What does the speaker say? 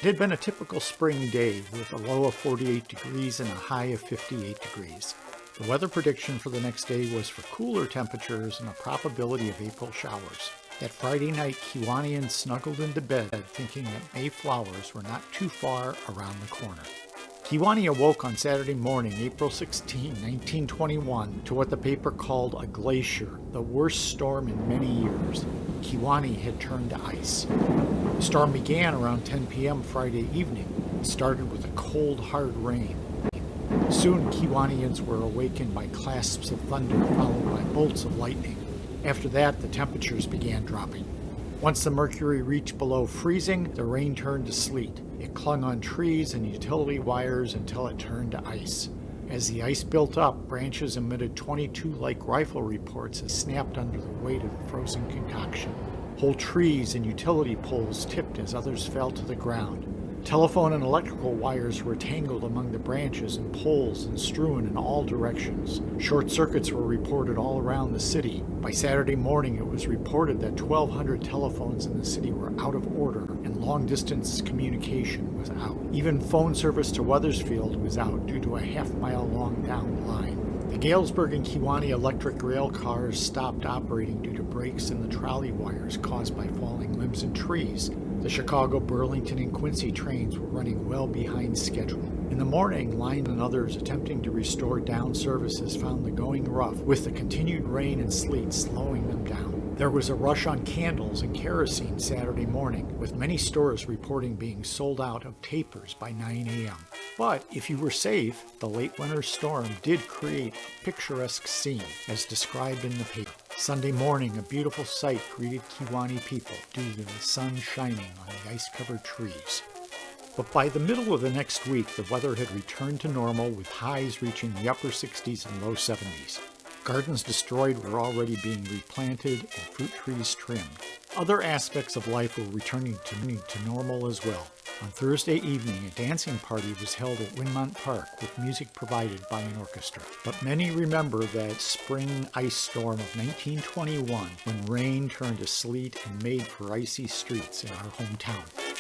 It had been a typical spring day with a low of 48 degrees and a high of 58 degrees. The weather prediction for the next day was for cooler temperatures and a probability of April showers. That Friday night, Kiwanians snuggled into bed thinking that May flowers were not too far around the corner. Kewaunee awoke on Saturday morning, April 16, 1921, to what the paper called a glacier, the worst storm in many years. Kewaunee had turned to ice. The storm began around 10 p.m. Friday evening. It started with a cold, hard rain. Soon, Kiwanians were awakened by clasps of thunder followed by bolts of lightning. After that, the temperatures began dropping. Once the mercury reached below freezing, the rain turned to sleet. It clung on trees and utility wires until it turned to ice. As the ice built up, branches emitted 22-like rifle reports as snapped under the weight of the frozen concoction. Whole trees and utility poles tipped as others fell to the ground. Telephone and electrical wires were tangled among the branches and poles and strewn in all directions. Short circuits were reported all around the city. By Saturday morning, it was reported that 1,200 telephones in the city were out of order and long-distance communication was out. Even phone service to Wethersfield was out due to a half-mile-long down line. The Galesburg and Kewaunee electric rail cars stopped operating due to breaks in the trolley wires caused by falling limbs and trees. The Chicago, Burlington, and Quincy trains were running well behind schedule. In the morning, Line and others attempting to restore down services found the going rough, with the continued rain and sleet slowing them down. There was a rush on candles and kerosene Saturday morning, with many stores reporting being sold out of tapers by 9 a.m. But if you were safe, the late winter storm did create a picturesque scene, as described in the paper. Sunday morning, a beautiful sight greeted Kewaunee people due to the sun shining on the ice-covered trees. But by the middle of the next week, the weather had returned to normal, with highs reaching the upper 60s and low 70s. Gardens destroyed were already being replanted and fruit trees trimmed. Other aspects of life were returning to normal as well. On Thursday evening, a dancing party was held at Winmont Park with music provided by an orchestra. But many remember that spring ice storm of 1921 when rain turned to sleet and made for icy streets in our hometown.